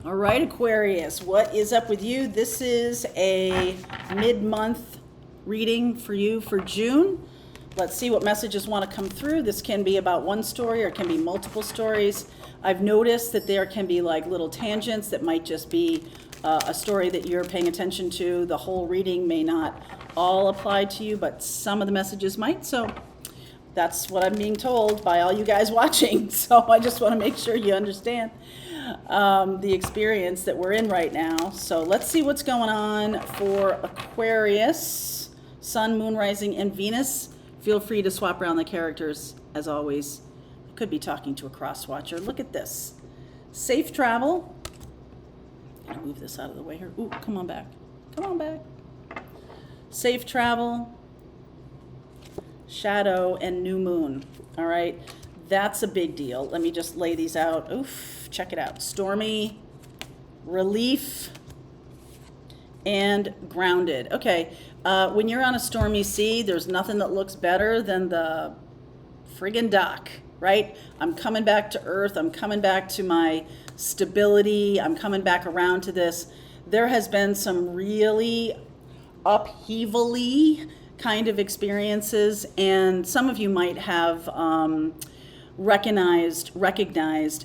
All right, Aquarius, what is up with you? This is a mid-month reading for you for June. Let's see what messages want to come through. This can be about one story or it can be multiple stories. I've noticed that there can be like little tangents that might just be a story that you're paying attention to. The whole reading may not all apply to you, but some of the messages might. So that's what I'm being told by all you guys watching. So I just want to make sure you understand the experience that we're in right now. So let's see what's going on for Aquarius, Sun, Moon, Rising, and Venus. Feel free to swap around the characters as always. I could be talking to a cross watcher. Look at this. Safe travel. I'm gonna move this out of the way here. Ooh, come on back. Come on back. Safe travel, shadow, and new moon. All right. That's a big deal. Let me just lay these out. Oof, check it out. Stormy, relief, and grounded. Okay, when you're on a stormy sea, there's nothing that looks better than the friggin' dock, right? I'm coming back to earth. I'm coming back to my stability. I'm coming back around to this. There has been some really upheavally kind of experiences, and some of you might have recognized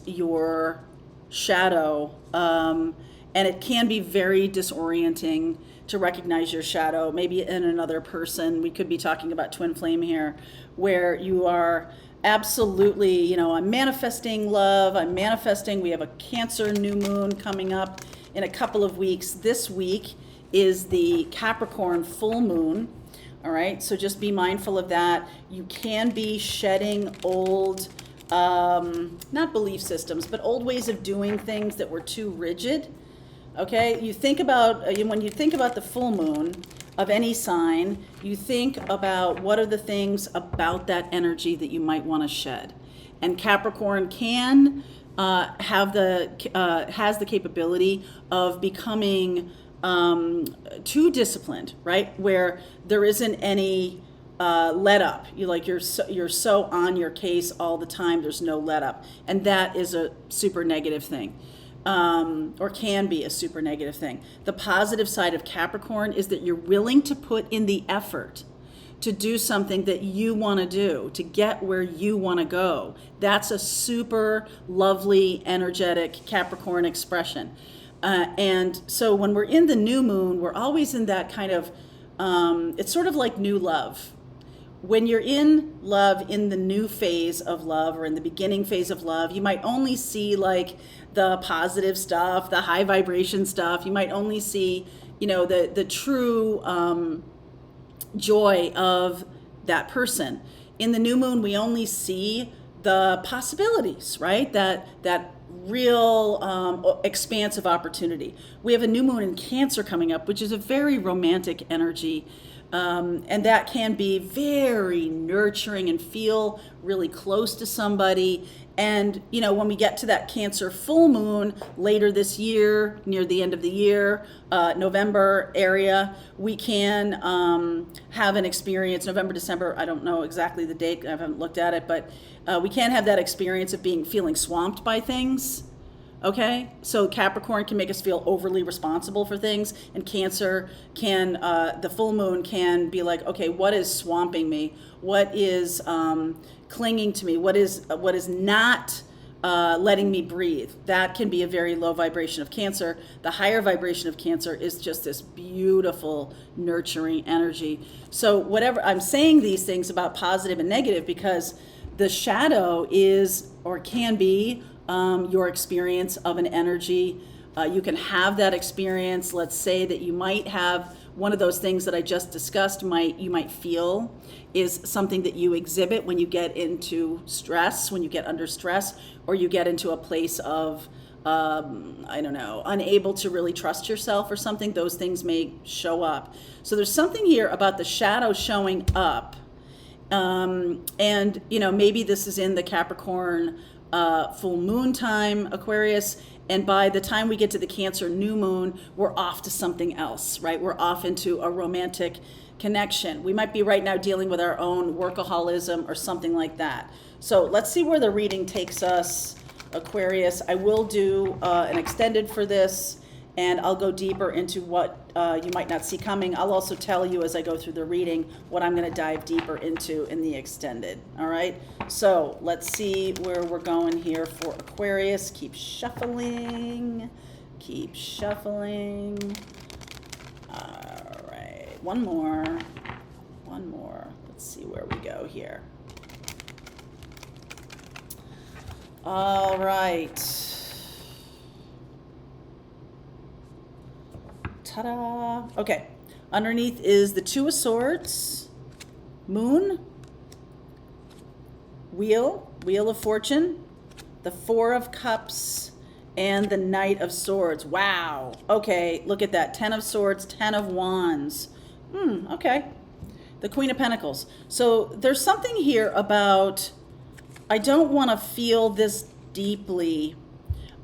your shadow, and it can be very disorienting to recognize your shadow, maybe in another person. We could be talking about twin flame here, where you are absolutely, you know, I'm manifesting love, I'm manifesting, we have a Cancer new moon coming up in a couple of weeks. This week is the Capricorn full moon. All right, so just be mindful of that. You can be shedding old, not belief systems, but old ways of doing things that were too rigid. Okay, you think about, when you think about the full moon of any sign, you think about what are the things about that energy that you might want to shed. And Capricorn can has the capability of becoming too disciplined, right? Where there isn't any let up. You're so on your case all the time. There's no let up, and that is a super negative thing, or can be a super negative thing. The positive side of Capricorn is that you're willing to put in the effort to do something that you want to do, to get where you want to go. That's a super lovely, energetic Capricorn expression. And so when we're in the new moon, we're always in that kind of, it's sort of like new love. When you're in love, in the new phase of love or in the beginning phase of love, you might only see like the positive stuff, the high vibration stuff. You might only see, you know, the true joy of that person. In the new moon, we only see the possibilities, right? That real expanse of opportunity. We have a new moon in Cancer coming up, which is a very romantic energy. And that can be very nurturing and feel really close to somebody. And, you know, when we get to that Cancer full moon later this year, near the end of the year, November area, we can have an experience, November, December, I don't know exactly the date, I haven't looked at it, but we can have that experience of feeling swamped by things. Okay, so Capricorn can make us feel overly responsible for things, and Cancer can, the full moon can be like, okay, what is swamping me? What is clinging to me? What is not letting me breathe? That can be a very low vibration of Cancer. The higher vibration of Cancer is just this beautiful, nurturing energy. So whatever, I'm saying these things about positive and negative because the shadow is, or can be, your experience of an energy. You can have that experience. Let's say that you might have one of those things that I just discussed, you might feel is something that you exhibit when you get into stress, when you get under stress, or you get into a place of, I don't know, unable to really trust yourself or something. Those things may show up. So there's something here about the shadow showing up. And, you know, maybe this is in the Capricorn full moon time, Aquarius, and by the time we get to the Cancer new moon, we're off to something else, right? We're off into a romantic connection. We might be right now dealing with our own workaholism or something like that. So let's see where the reading takes us Aquarius. I will do an extended for this, and I'll go deeper into what you might not see coming. I'll also tell you as I go through the reading what I'm going to dive deeper into in the extended. All right, so let's see where we're going here for Aquarius. Keep shuffling. Keep shuffling. All right, one more. One more. Let's see where we go here. All right. Ta-da. Okay. Underneath is the Two of Swords, Moon, Wheel of Fortune, the Four of Cups, and the Knight of Swords. Wow. Okay, look at that. 10 of Swords, 10 of Wands. Okay. The Queen of Pentacles. So there's something here about, I don't want to feel this deeply.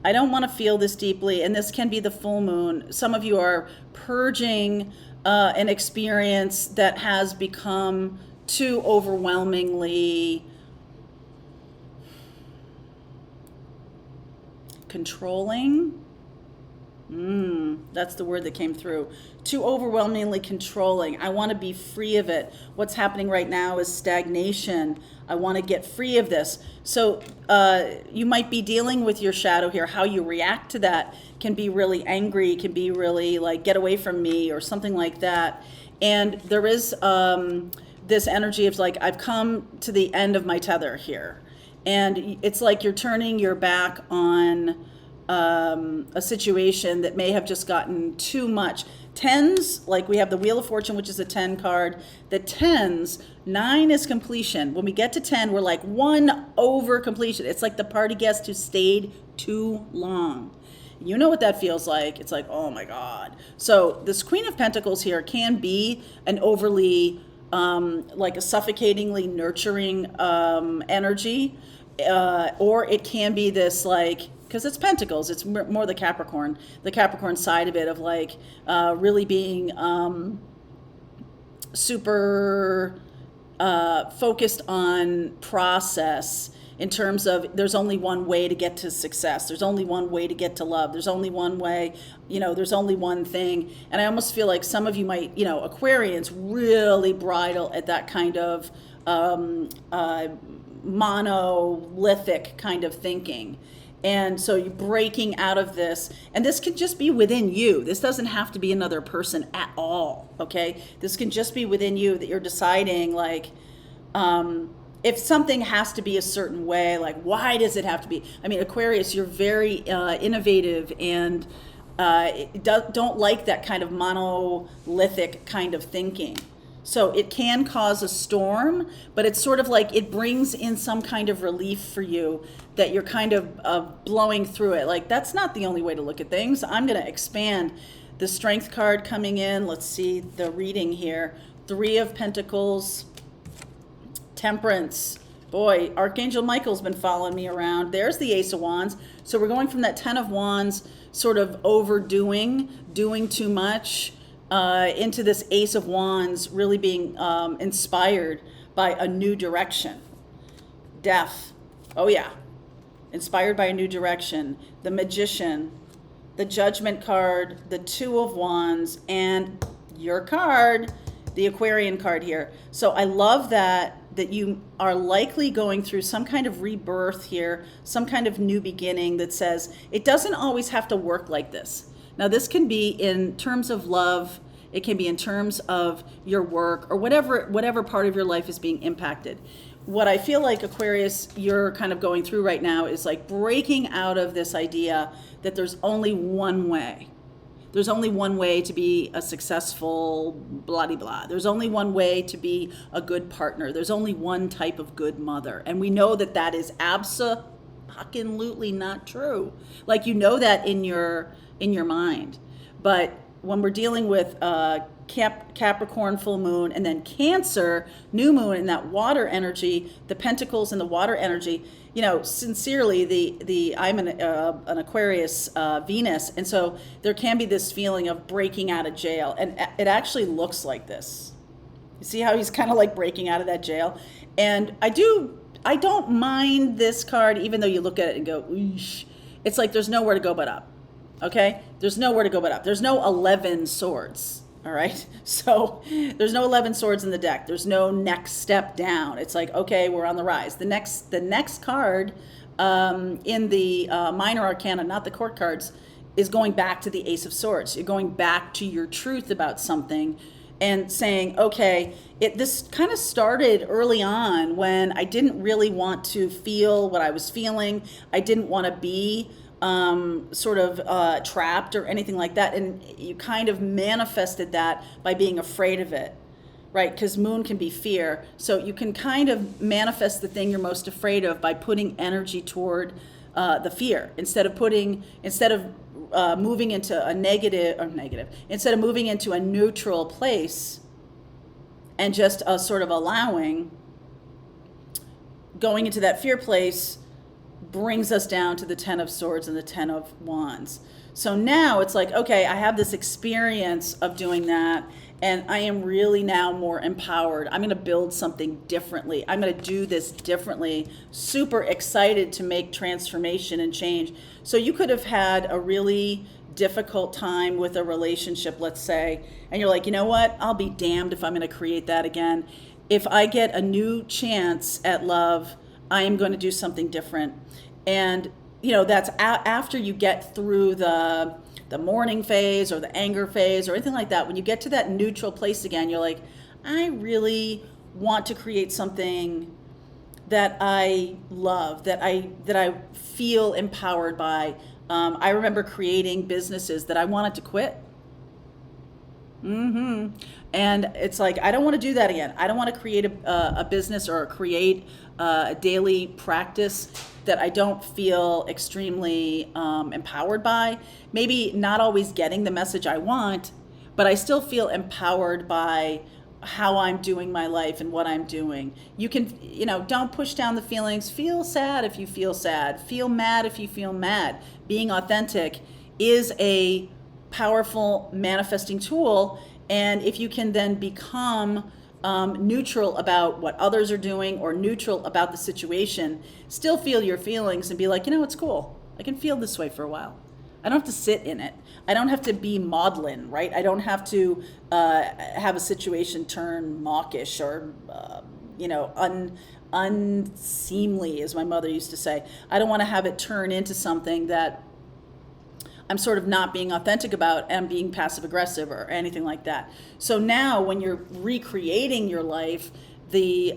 I don't want to feel this deeply, and this can be the full moon. Some of you are purging an experience that has become too overwhelmingly controlling. That's the word that came through. Too overwhelmingly controlling. I want to be free of it. What's happening right now is stagnation. I want to get free of this. So you might be dealing with your shadow here. How you react to that can be really angry, can be really like, get away from me, or something like that. And there is this energy of like, I've come to the end of my tether here. And it's like you're turning your back on a situation that may have just gotten too much. Tens, like we have the Wheel of Fortune, which is a 10 card. The tens, 9 is completion. When we get to 10, we're like 1 over completion. It's like the party guest who stayed too long. You know what that feels like. It's like, oh my God. So this Queen of Pentacles here can be an overly, like a suffocatingly nurturing energy. Or it can be this like, because it's Pentacles, it's more the Capricorn side of it, of like really being super focused on process, in terms of there's only one way to get to success. There's only one way to get to love. There's only one way, there's only one thing. And I almost feel like some of you might, Aquarians really bridle at that kind of monolithic kind of thinking. And so you're breaking out of this, and this can just be within you. This doesn't have to be another person at all, okay? This can just be within you, that you're deciding like, if something has to be a certain way, like why does it have to be? I mean, Aquarius, you're very innovative, and don't like that kind of monolithic kind of thinking. So it can cause a storm, but it's sort of like it brings in some kind of relief for you, that you're kind of blowing through it. Like, that's not the only way to look at things. I'm going to expand the Strength card coming in. Let's see the reading here. 3 of Pentacles, Temperance. Boy, Archangel Michael's been following me around. There's the Ace of Wands. So we're going from that 10 of Wands, sort of overdoing, doing too much, into this Ace of Wands, really being inspired by a new direction. Death. Oh yeah. Inspired by a new direction. The Magician, the Judgment card, the 2 of Wands, and your card, the Aquarian card here. So I love that you are likely going through some kind of rebirth here, some kind of new beginning that says it doesn't always have to work like this. Now, this can be in terms of love, it can be in terms of your work, or whatever part of your life is being impacted. What I feel like, Aquarius, you're kind of going through right now is like breaking out of this idea that there's only one way. There's only one way to be a successful blah-de-blah. There's only one way to be a good partner. There's only one type of good mother. And we know that that is absolutely not true. Like, that in your mind. But when we're dealing with Capricorn full moon, and then Cancer new moon, and that water energy, the Pentacles and the water energy, sincerely, I'm an Aquarius Venus, and so there can be this feeling of breaking out of jail, and it actually looks like this. You see how he's kind of like breaking out of that jail? And I don't mind this card, even though you look at it and go, oosh. It's like there's nowhere to go but up. Okay? There's nowhere to go but up. There's no 11 swords. All right? So there's no 11 swords in the deck. There's no next step down. It's like, okay, we're on the rise. The next card in the minor arcana, not the court cards, is going back to the Ace of Swords. You're going back to your truth about something and saying, okay, this kind of started early on when I didn't really want to feel what I was feeling. I didn't want to be trapped or anything like that. And you kind of manifested that by being afraid of it, right? Because moon can be fear. So you can kind of manifest the thing you're most afraid of by putting energy toward the fear instead of moving into a negative, instead of moving into a neutral place and just a sort of allowing. Going into that fear place brings us down to the 10 of Swords and the 10 of Wands. So now it's like, okay, I have this experience of doing that, and I am really now more empowered. I'm going to build something differently. I'm going to do this differently. Super excited to make transformation and change. So you could have had a really difficult time with a relationship, let's say, and you're like, you know what? I'll be damned if I'm going to create that again. If I get a new chance at love, I am going to do something different. And, that's after you get through the mourning phase or the anger phase or anything like that. When you get to that neutral place again, you're like, I really want to create something that I love, that I feel empowered by. I remember creating businesses that I wanted to quit. And it's like, I don't want to do that again. I don't want to create a business or create a daily practice that I don't feel extremely empowered by. Maybe not always getting the message I want, but I still feel empowered by how I'm doing my life and what I'm doing. You can, don't push down the feelings. Feel sad if you feel sad. Feel mad if you feel mad. Being authentic is a powerful manifesting tool. And if you can then become neutral about what others are doing or neutral about the situation, still feel your feelings and be like, it's cool. I can feel this way for a while. I don't have to sit in it. I don't have to be maudlin, right? I don't have to have a situation turn mawkish or, unseemly, as my mother used to say. I don't want to have it turn into something that I'm sort of not being authentic about and being passive aggressive or anything like that. So now when you're recreating your life, the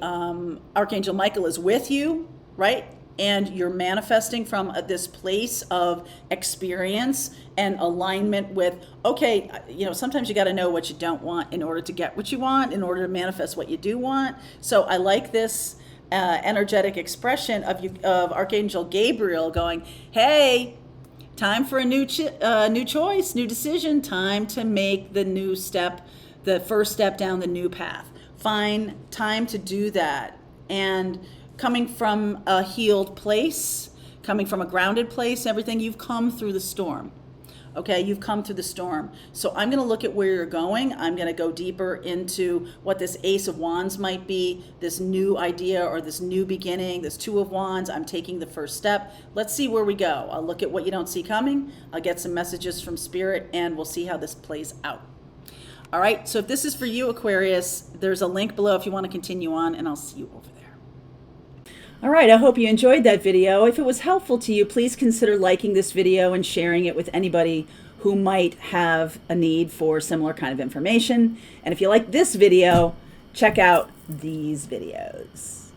Archangel Michael is with you, right? And you're manifesting from this place of experience and alignment with, okay, sometimes you got to know what you don't want in order to get what you want, in order to manifest what you do want. So I like this energetic expression of Archangel Gabriel going, hey, time for a new choice, new decision, time to make the new step, the first step down the new path. Find time to do that. And coming from a healed place, coming from a grounded place, everything, you've come through the storm. Okay, you've come through the storm. So I'm going to look at where you're going. I'm going to go deeper into what this Ace of Wands might be, this new idea or this new beginning, this Two of Wands. I'm taking the first step. Let's see where we go. I'll look at what you don't see coming. I'll get some messages from Spirit, and we'll see how this plays out. All right, so if this is for you, Aquarius, there's a link below if you want to continue on, and I'll see you over there. All right, I hope you enjoyed that video. If it was helpful to you, please consider liking this video and sharing it with anybody who might have a need for similar kind of information. And if you like this video, check out these videos.